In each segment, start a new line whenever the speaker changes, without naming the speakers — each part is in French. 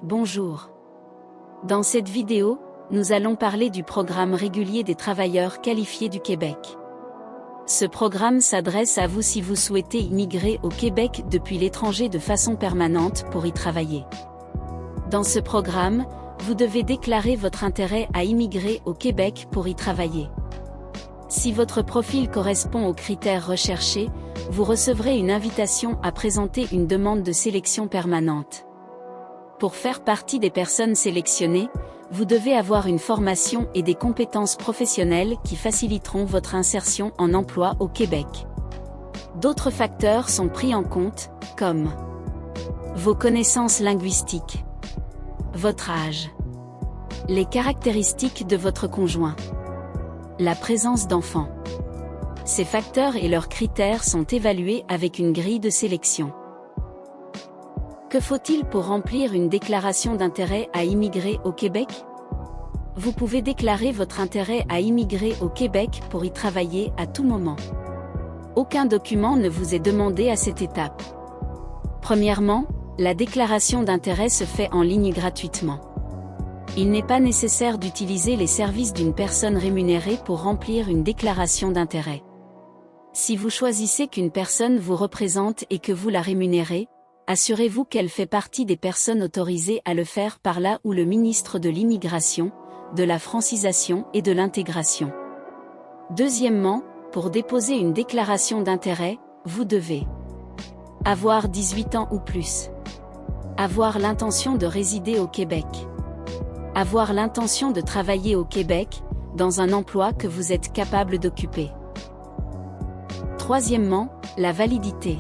Bonjour. Dans cette vidéo, nous allons parler du programme régulier des travailleurs qualifiés du Québec. Ce programme s'adresse à vous si vous souhaitez immigrer au Québec depuis l'étranger de façon permanente pour y travailler. Dans ce programme, vous devez déclarer votre intérêt à immigrer au Québec pour y travailler. Si votre profil correspond aux critères recherchés, vous recevrez une invitation à présenter une demande de sélection permanente. Pour faire partie des personnes sélectionnées, vous devez avoir une formation et des compétences professionnelles qui faciliteront votre insertion en emploi au Québec. D'autres facteurs sont pris en compte, comme vos connaissances linguistiques, votre âge, les caractéristiques de votre conjoint, la présence d'enfants. Ces facteurs et leurs critères sont évalués avec une grille de sélection. Que faut-il pour remplir une déclaration d'intérêt à immigrer au Québec? Vous pouvez déclarer votre intérêt à immigrer au Québec pour y travailler à tout moment. Aucun document ne vous est demandé à cette étape. Premièrement, la déclaration d'intérêt se fait en ligne gratuitement. Il n'est pas nécessaire d'utiliser les services d'une personne rémunérée pour remplir une déclaration d'intérêt. Si vous choisissez qu'une personne vous représente et que vous la rémunérez, assurez-vous qu'elle fait partie des personnes autorisées à le faire par là ou le ministre de l'Immigration, de la Francisation et de l'Intégration. Deuxièmement, pour déposer une déclaration d'intérêt, vous devez avoir 18 ans ou plus, avoir l'intention de résider au Québec, avoir l'intention de travailler au Québec, dans un emploi que vous êtes capable d'occuper. Troisièmement, la validité.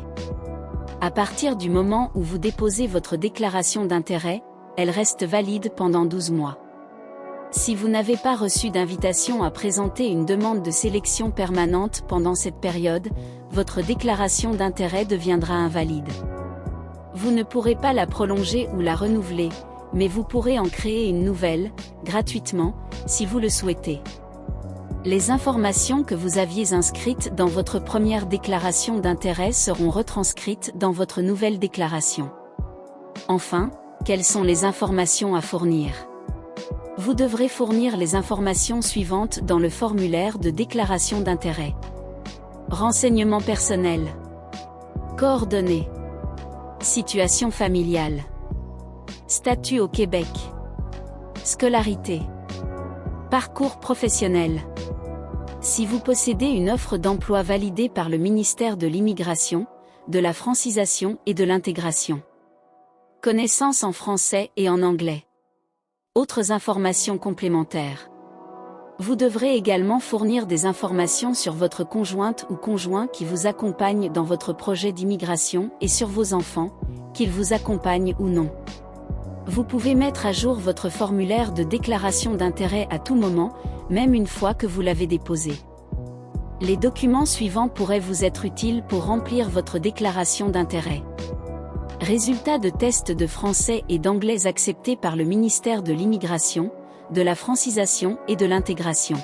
À partir du moment où vous déposez votre déclaration d'intérêt, elle reste valide pendant 12 mois. Si vous n'avez pas reçu d'invitation à présenter une demande de sélection permanente pendant cette période, votre déclaration d'intérêt deviendra invalide. Vous ne pourrez pas la prolonger ou la renouveler, mais vous pourrez en créer une nouvelle, gratuitement, si vous le souhaitez. Les informations que vous aviez inscrites dans votre première déclaration d'intérêt seront retranscrites dans votre nouvelle déclaration. Enfin, quelles sont les informations à fournir? Vous devrez fournir les informations suivantes dans le formulaire de déclaration d'intérêt. Renseignements personnels, coordonnées, situation familiale, statut au Québec, scolarité, parcours professionnel. Si vous possédez une offre d'emploi validée par le ministère de l'Immigration, de la Francisation et de l'Intégration. Connaissances en français et en anglais. Autres informations complémentaires. Vous devrez également fournir des informations sur votre conjointe ou conjoint qui vous accompagne dans votre projet d'immigration et sur vos enfants, qu'ils vous accompagnent ou non. Vous pouvez mettre à jour votre formulaire de déclaration d'intérêt à tout moment, même une fois que vous l'avez déposé. Les documents suivants pourraient vous être utiles pour remplir votre déclaration d'intérêt. Résultats de tests de français et d'anglais acceptés par le ministère de l'Immigration, de la Francisation et de l'Intégration.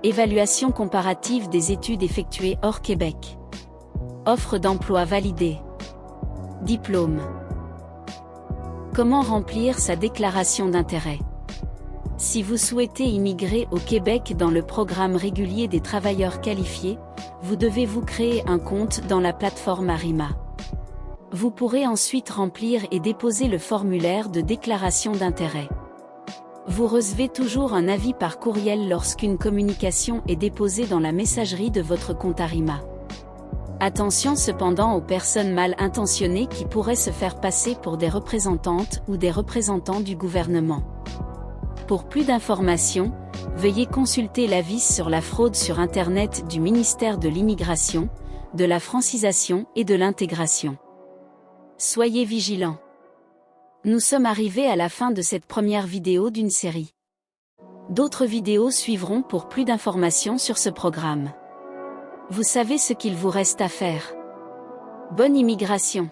Évaluation comparative des études effectuées hors Québec. Offre d'emploi validée. Diplôme. Comment remplir sa déclaration d'intérêt? Si vous souhaitez immigrer au Québec dans le programme régulier des travailleurs qualifiés, vous devez vous créer un compte dans la plateforme Arima. Vous pourrez ensuite remplir et déposer le formulaire de déclaration d'intérêt. Vous recevez toujours un avis par courriel lorsqu'une communication est déposée dans la messagerie de votre compte Arima. Attention cependant aux personnes mal intentionnées qui pourraient se faire passer pour des représentantes ou des représentants du gouvernement. Pour plus d'informations, veuillez consulter l'avis sur la fraude sur Internet du ministère de l'Immigration, de la Francisation et de l'Intégration. Soyez vigilants. Nous sommes arrivés à la fin de cette première vidéo d'une série. D'autres vidéos suivront pour plus d'informations sur ce programme. Vous savez ce qu'il vous reste à faire. Bonne immigration!